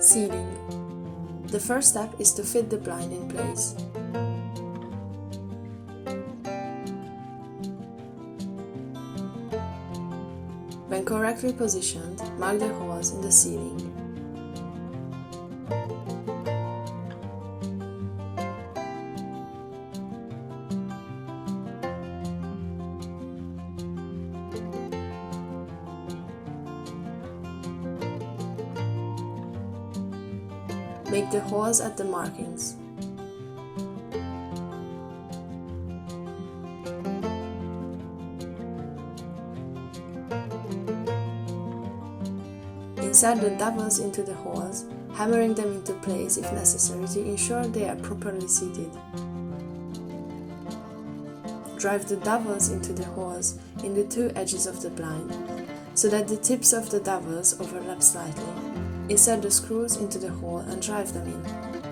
Sealing. The first step is to fit the blind in place. When correctly positioned, mark the holes in the ceiling. Make the holes at the markings. Insert the dovels into the holes, hammering them into place if necessary to ensure they are properly seated. Drive the dovels into the holes in the two edges of the blind, so that the tips of the dovels overlap slightly. Insert the screws into the hole and drive them in.